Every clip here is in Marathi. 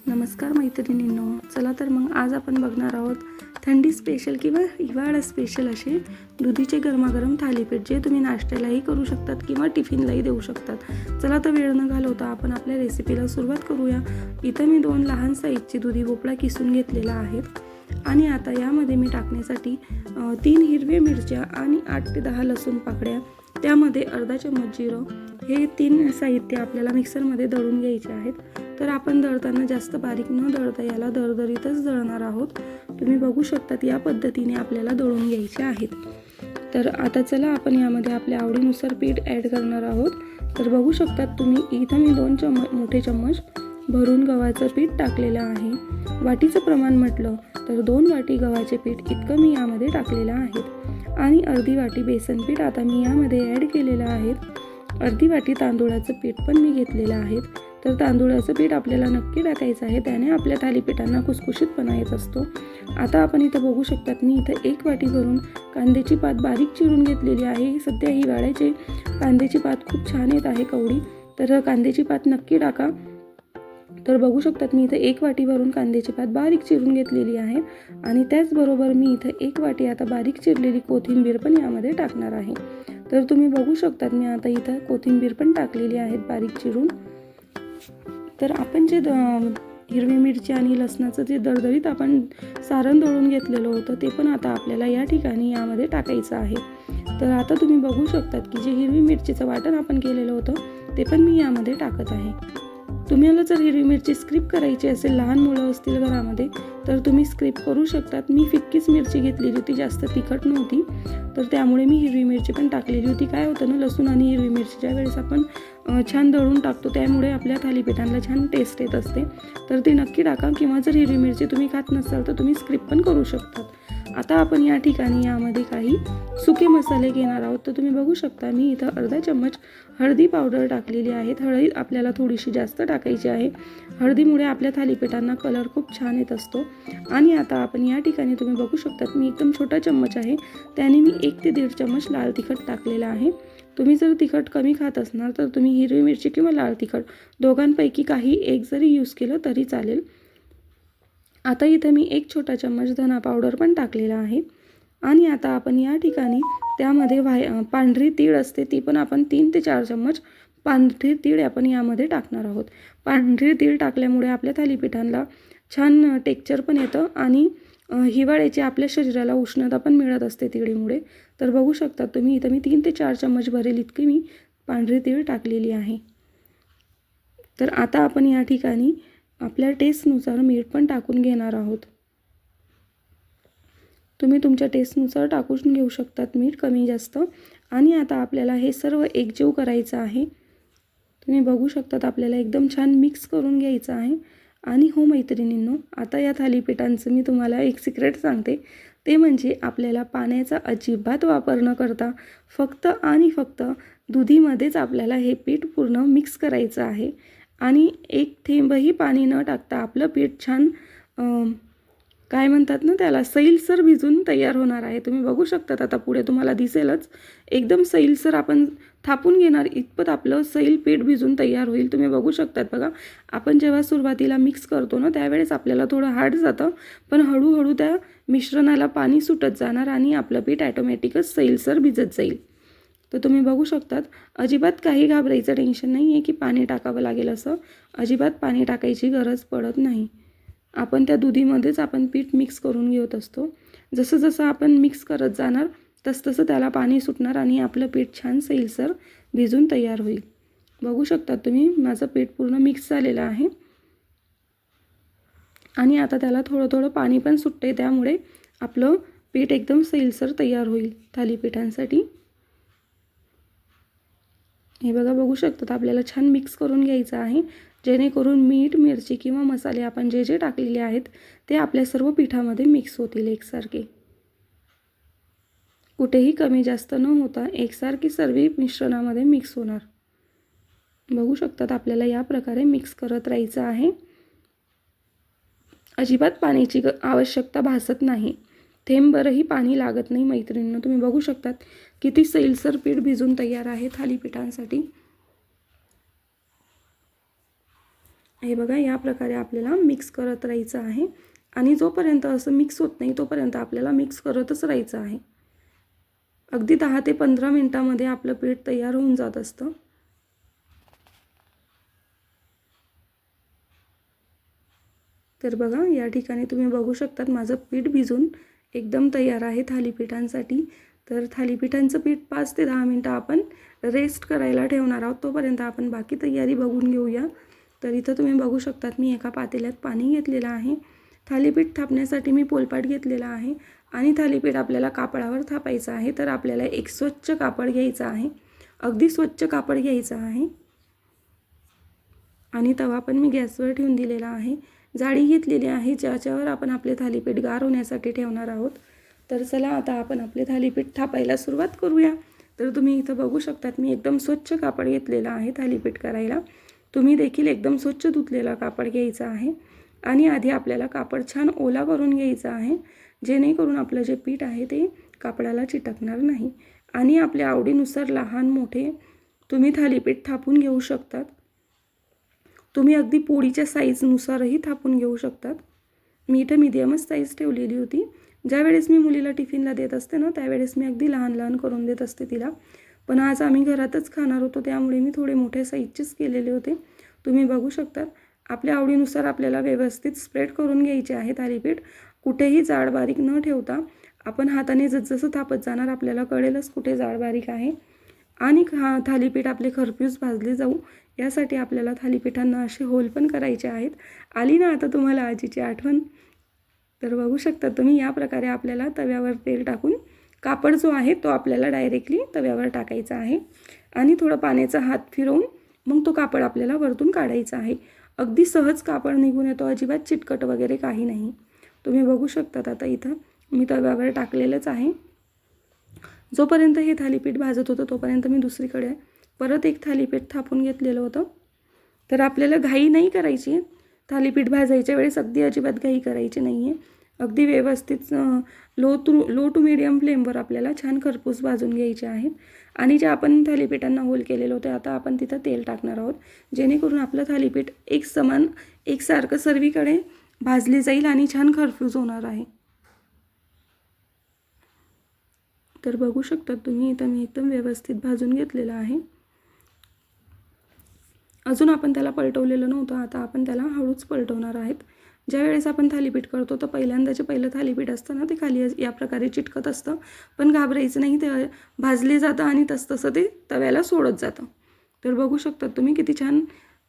नमस्कार मैत्रिणींनो, चला तर मग आज आपण बघणार आहोत थंडी स्पेशल किंवा हिवाळा स्पेशल असे दुधीचे गरमागरम थालीपीठ, जे तुम्ही नाश्त्यालाही करू शकतात किंवा टिफिनलाही देऊ शकतात। चला तर वेळ न घालवता आपण आपल्या रेसिपीला सुरुवात करूया। इथं मी 2 लहान साईजची दुधी भोपळा किसून घेतलेला आहे आणि आता यामध्ये मी टाकण्यासाठी 3 हिरव्या मिरच्या आणि 8 ते 10 लसूण पाकळ्या, त्यामध्ये अर्धा चम्मच जिरं, हे 3 साहित्य आपल्याला मिक्सरमध्ये दळून घ्यायचे आहेत। तर आपण दळताना जास्त बारीक न दळता याला दरदरीतच दळणार आहोत। तुम्ही बघू शकतात या पद्धतीने आपल्याला दळून घ्यायचे आहेत। तर आता चला आपण यामध्ये आपल्या आवडीनुसार पीठ ॲड करणार आहोत। तर बघू शकतात तुम्ही, इथं मी 2 मोठे चम्मच भरून गव्हाचं पीठ टाकलेलं आहे। वाटीचं प्रमाण म्हटलं तर 2 वाटी गव्हाचे पीठ इतकं मी यामध्ये टाकलेलं आहे आणि अर्धी वाटी बेसन पीठ आता मी यामध्ये ॲड केलेलं आहे। अर्धी वाटी तांदूळाचं पीठ पण मी घेतलेलं आहे। तर तांदूळाचं पीठ आपल्याला नक्की टाकायचं आहे, त्याने आपल्या थालीपीठांना खुसखुशीतपणा येत असतो। आता आपण इथं बघू शकतात, मी इथं 1 वाटी भरून कांद्याची पात बारीक चिरून घेतलेली आहे। सध्या हिवाळ्याचे कांद्याची पात खूप छान येत आहे कवडी, तर कांद्याची पात नक्की टाका। तर बघू शकतात मी इथं 1 वाटी भरून कांद्याची पात बारीक चिरून घेतलेली आहे आणि त्याचबरोबर मी इथं 1 वाटी आता बारीक चिरलेली कोथिंबीर पण यामध्ये टाकणार आहे। तर तुम्ही बघू शकतात मी आता इथं कोथिंबीर पण टाकलेली आहे बारीक चिरून। तर आपण जे हिरवी मिरची आणि लसणाचं जे दरदरीत आपण सारण दळून घेतलेलं होतं, ते पण आता आपल्याला या ठिकाणी यामध्ये टाकायचं आहे। तर आता तुम्ही बघू शकतात की जे हिरवी मिरचीचं वाटण आपण केलेलं होतं ते पण मी यामध्ये टाकत आहे। तुम्हाला जर हिरवी मिरची स्किप करायची असेल, लहान मुलं असतील घरामध्ये, तर तुम्ही स्किप करू शकतात। मी फिक्कीच मिरची घेतलेली होती, जास्त तिखट नव्हती, तर त्यामुळे मी हिरवी मिरची पण टाकलेली होती। काय होतं ना, लसूण आणि हिरवी मिरचीच्या वेळेस आपण छान दळून टाकतो, त्यामुळे आपल्या थालीपीठांना छान टेस्ट येत असते। तर ती नक्की टाका, किंवा जर हिरवी मिरची तुम्ही खात नसाल तर तुम्ही स्किप पण करू शकतात। आता आपण या ठिकाणी यामध्ये काही सुके मसाले घेणार आहोत। तर तुम्ही बघू शकता मी इथं अर्धा चम्मच हळदी पावडर टाकलेली आहे। हळद आपल्याला थोडीशी जास्त टाकायची आहे, हळदीमुळे आपल्या थालीपीठांना कलर खूप छान येत असतो। आणि आता आपण या ठिकाणी तुम्ही बघू शकतात, मी एकदम छोटा चम्मच आहे, त्याने मी 1 ते 1.5 चम्मच लाल तिखट टाकलेला आहे। तुम्ही जर तिखट कमी खात असणार तर तुम्ही हिरवी मिरची किंवा लाल तिखट दोघांपैकी काही एक जरी यूज केलं तरी चालेल। आता इथं मी 1 छोटा चम्मच धना पावडर पण टाकलेला आहे आणि आता आपण या ठिकाणी त्यामध्ये पांढरी तीळ असते, ती पण आपण 3 ते 4 चम्मच पांढरी तीळ आपण यामध्ये टाकणार आहोत। पांढरी तीळ टाकल्यामुळे आपल्या थालीपीठांना छान टेक्स्चर पण येतं आणि हिवाळ्याची आपल्या शरीराला उष्णता पण मिळत असते तिळीमुळे। तर बघू शकता तुम्ही इथं मी 3 ते 4 चम्मच भरेल इतकी मी पांढरी तीळ टाकलेली आहे। तर आता आपण या ठिकाणी आपल्या टेस्टनुसार मीठ पण टाकून घेणार आहोत। तुम्ही तुमच्या टेस्टनुसार टाकून घेऊ शकतात मीठ कमी जास्त। आणि आता आपल्याला हे सर्व एकजीव करायचं आहे। तुम्ही बघू शकतात आपल्याला एकदम छान मिक्स करून घ्यायचं आहे। आणि हो मैत्रिणींनो, आता या थालीपीठांचं मी तुम्हाला एक सिक्रेट सांगते, ते म्हणजे आपल्याला पाण्याचा अजिबात वापर न करता फक्त आणि फक्त दुधीमध्येच आपल्याला हे पीठ पूर्ण मिक्स करायचं आहे आणि एक थेंबही पाणी न टाकता आपलं पीठ छान काय म्हणतात ना त्याला, सैलसर भिजून तयार होणार आहे। तुम्ही बघू शकतात आता पुढे तुम्हाला दिसेलच, एकदम सैलसर आपण थापून घेणार इतपत आपलं सैल पीठ भिजून तयार होईल। तुम्ही बघू शकतात बघा, आपण जेव्हा सुरुवातीला मिक्स करतो ना त्यावेळेस आपल्याला थोडं हार्ड जातं, पण हळूहळू त्या मिश्रणाला पाणी सुटत जाणार आणि आपलं पीठ ॲटोमॅटिकच सैलसर भिजत जाईल। तर तुम्ही बघू शकतात, अजिबात काही घाबरायचं टेन्शन नाही आहे की पाणी टाकावं लागेल असं, अजिबात पाणी टाकायची गरज पडत नाही। आपण त्या दुधीमध्येच आपण पीठ मिक्स करून घेत असतो। जसं जसं आपण मिक्स करत जाणार तसतसं त्याला पाणी सुटणार आणि आपलं पीठ छान सैलसर भिजून तयार होईल। बघू शकता तुम्ही माझं पीठ पूर्ण मिक्स झालेलं आहे आणि आता त्याला थोडं थोडं पाणी पण सुटते, त्यामुळे आपलं पीठ एकदम सैलसर तयार होईल थालीपीठांसाठी। हे बघा, बघू शकतात आपल्याला छान मिक्स करून घ्यायचं आहे, जेणेकरून मीठ, मिरची किंवा मसाले आपण जे जे टाकलेले आहेत ते आपल्या सर्व पिठामध्ये मिक्स होतील एकसारखे, कुठेही कमी जास्त न होता एकसारखी सर्व मिश्रणामध्ये मिक्स होणार। बघू शकतात आपल्याला या प्रकारे मिक्स करत राहायचं आहे। अजिबात पाण्याची आवश्यकता भासत नाही, थेंबभरही पाणी लागत नाही मैत्रिणींनो। तुम्ही बघू शकतात किती सैलसर पीठ भिजून तयार आहे थालीपीठांसाठी। हे बघा, या प्रकारे आपल्याला मिक्स करत राहायचं आहे आणि जोपर्यंत असं मिक्स होत नाही तोपर्यंत आपल्याला मिक्स करतच राहायचं आहे. अगदी 10 ते 15 मिनिटांमध्ये आपलं पीठ तयार होऊन जात असतं. तर बघा, या ठिकाणी तुम्ही बघू शकतात माझं पीठ भिजून एकदम तयार आहे थालीपीठांसाठी. तर थालीपीठांचं पीठ 5 ते 10 मिनिटं आपण रेस्ट करायला ठेवणार आहोत. तोपर्यंत आपण बाकी तयारी बघून घेऊया. तर इथं तुम्ही बघू शकतात मी एका पातेल्यात पाणी घेतलेलं आहे. थालीपीठ थापण्यासाठी मी पोलपाट घेतलेला आहे आणि थालीपीठ आपल्याला कापडावर थापायचं आहे. तर आपल्याला एक स्वच्छ कापड घ्यायचं आहे, अगदी स्वच्छ कापड घ्यायचं आहे आणि तवा पण मी गॅसवर ठेवून दिलेला आहे. जाळी घेतलेली आहे ज्याच्यावर आपण आपले थालीपीठ गार होण्यासाठी ठेवणार आहोत. तर चला आता आपण आपले थालीपीठ थापायला सुरुवात करूया. तर तुम्ही इथं बघू शकतात मी एकदम स्वच्छ कापड घेतलेला आहे थालीपीठ करायला. तुम्ही देखील एकदम स्वच्छ धुतलेला कापड घ्यायचा आहे आणि आधी आपल्याला कापड छान ओला करून घ्यायचा आहे, जेणेकरून आपलं जे पीठ आहे ते कापडाला चिटकणार नाही. आणि आपल्या आवडीनुसार लहान मोठे तुम्ही थालीपीठ थापून घेऊ शकतात. तुम्ही अगदी पोळीच्या साईजनुसारही थापून घेऊ शकतात. मी इथं मीडियमच साईज ठेवलेली होती. ज्यावेळेस मी मुलीला टिफिनला देत असते ना त्यावेळेस मी अगदी लहान लहान करून देत असते तिला. पण आज आम्ही घरातच खाणार होतो त्यामुळे मी थोडे मोठ्या साईजचेच केलेले होते. तुम्ही बघू शकतात आपल्या आवडीनुसार आपल्याला व्यवस्थित स्प्रेड करून घ्यायचे आहे थालीपीठ. कुठेही जाड बारीक न ठेवता आपण हाताने जसं थापत जाणार आपल्याला कळेलच कुठे जाड बारीक आहे. आणि थालीपीठ आपले खरपूस भाजले जाऊ यासाठी आपल्याला थालीपीठांना असे होल पण करायचे आहेत. आली ना आता तुम्हाला आजीची आठवण. तर बघू शकता तुम्ही या प्रकारे आपल्याला तव्यावर तेल टाकून कापड जो आहे तो आपल्याला डायरेक्टली तव्यावर टाकायचा आहे आणि थोडं पाण्याचा हात फिरवून मग तो कापड आपल्याला वरतून काढायचा आहे. अगदी सहज कापड निघून येतो, अजिबात चिटकट वगैरे काही नाही. तुम्ही बघू शकतात आता इथं मी तव्यावर टाकलेलंच आहे. जोपर्यंत हे थालीपीठ भाजत होतं तोपर्यंत मी दुसरीकडे परत एक थालीपीठ थापून घेतलेलं होतं. तर आपल्याला घाई नाही करायची, थालीपीठ भाजायच्या वेळेस अगदी अजिबात घाई करायची नाही आहे. अगदी व्यवस्थित लो टू मीडियम फ्लेमवर आपल्याला छान खरपूस भाजून घ्यायचे आहेत. आणि जे आपण थालीपीठांना होल केलेलं होतं आता आपण तिथं तेल टाकणार आहोत, जेणेकरून आपलं थालीपीठ एकसारखं सर्वीकडे भाजले जाईल आणि छान खरपूस होणार आहे. तर बघू शकता तुम्ही इथं मी एकदम व्यवस्थित भाजून घेतलेलं आहे. अजून आपण त्याला पलटवलेलं नव्हतं, आता आपण त्याला हळूच पलटवणार आहेत. ज्यावेळेस आपण थालीपीठ करतो तर पहिलं थालीपीठ असतं ना ते खाली या प्रकारे चिटकत असतं, पण घाबरायचं नाही, ते भाजले जातं आणि तसं ते तव्याला सोडत जातं. तर बघू शकता तुम्ही किती छान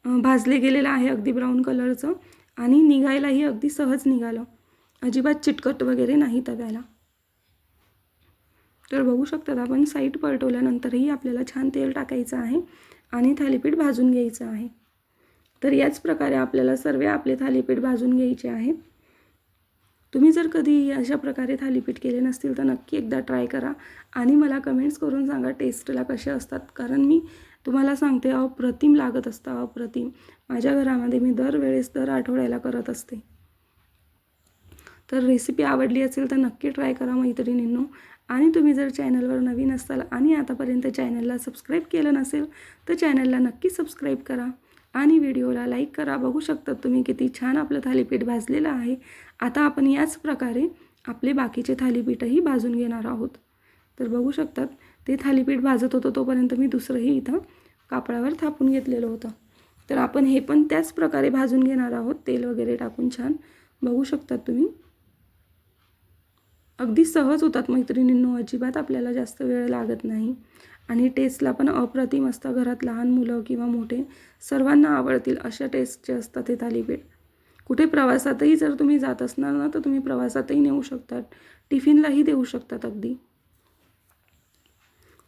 भाजले गेलेलं आहे अगदी ब्राऊन कलरचं आणि निघायलाही अगदी सहज निघालं, अजिबात चिटकट वगैरे नाही तव्याला. तर बघू शकतात आपण साईड पलटवल्यानंतरही आपल्याला छान तेल टाकायचं आहे आणि थालीपीठ भाजून घ्यायचं आहे. तर याच प्रकारे आपल्याला सर्व आपले थालीपीठ भाजून घ्यायचे आहेत. तुम्ही जर कधी अशा प्रकारे थालीपीठ केले नसतील तर नक्की एकदा ट्राय करा आणि मला कमेंट्स करून सांगा टेस्टला कसे असतात. कारण मी तुम्हाला सांगते अप्रतिम लागत असतं, अप्रतिम. माझ्या घरामध्ये मी दर आठवड्याला करत असते. तर रेसिपी आवडली असेल तर नक्की ट्राय करा मैत्रिणींनो. आणि तुम्ही जर चॅनलवर नवीन असाल आणि आतापर्यंत चॅनलला सबस्क्राईब केलं नसेल तर चॅनलला नक्की सबस्क्राईब करा आणि व्हिडिओला लाईक करा. बघू शकतात तुम्ही किती छान आपलं थालीपीठ भाजलेलं आहे. आता आपण याच प्रकारे आपले बाकीचे थालीपीठही भाजून घेणार आहोत. तर बघू शकतात ते थालीपीठ भाजत होतं तोपर्यंत मी दुसरंही इथं कापडावर थापून घेतलेलं होतं. तर आपण हे पण त्याच प्रकारे भाजून घेणार आहोत तेल वगैरे टाकून छान. बघू शकतात तुम्ही अगदी सहज होतात मैत्रिणींनो, अजिबात आपल्याला जास्त वेळ लागत नाही आणि टेस्टला पण अप्रतिम असतं. घरात लहान मुलं किंवा मोठे सर्वांना आवडतील अशा टेस्टचे असतात हे थालीपीठ. कुठे प्रवासातही जर तुम्ही जात असणार ना तर तुम्ही प्रवासातही नेऊ शकतात, टिफिनलाही देऊ शकतात. अगदी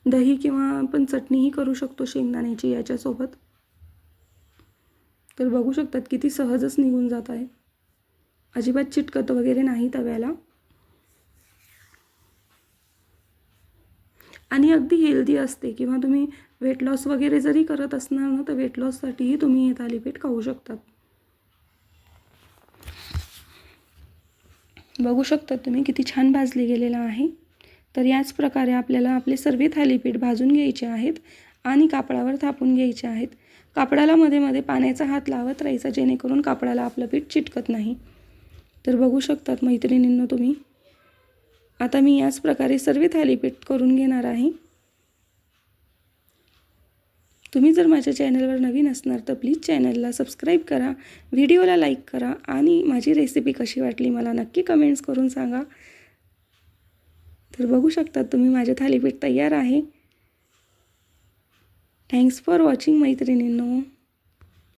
दही किंवा आपण चटणीही करू शकतो शेंगदाण्याची याच्यासोबत. तर बघू शकतात किती सहजच निघून जात आहे, अजिबात चिटकत वगैरे नाही तव्याला आणि अगदी हेल्दी असते. किंवा तुम्ही वेट लॉस वगैरे जरी करत असणार ना तर वेट लॉससाठीही तुम्ही हे थालीपीठ खाऊ शकतात. बघू शकता तुम्ही किती छान भाजले गेलेलं आहे. तर याच प्रकारे आपल्याला आपले सर्व थालीपीठ भाजून घ्यायचे आहेत आणि कापडावर थापून घ्यायचे आहेत. कापडाला मध्ये मध्ये पाण्याचा हात लावत राहायचा, जेणेकरून कापडाला आपलं पीठ चिटकत नाही. तर बघू शकतात मैत्रिणींनो तुम्ही. आता मी याच प्रकारे सर्व थालीपीठ करून घेणार आहे. तुम्ही जर माझ्या चॅनलवर नवीन असणार तर प्लीज चॅनलला सबस्क्राईब करा, व्हिडिओला लाईक करा आणि माझी रेसिपी कशी वाटली मला नक्की कमेंट्स करून सांगा. तर बघू शकतात तुम्ही माझे थालीपीठ तयार आहे. थँक्स फॉर वॉचिंग मैत्रिणींनो.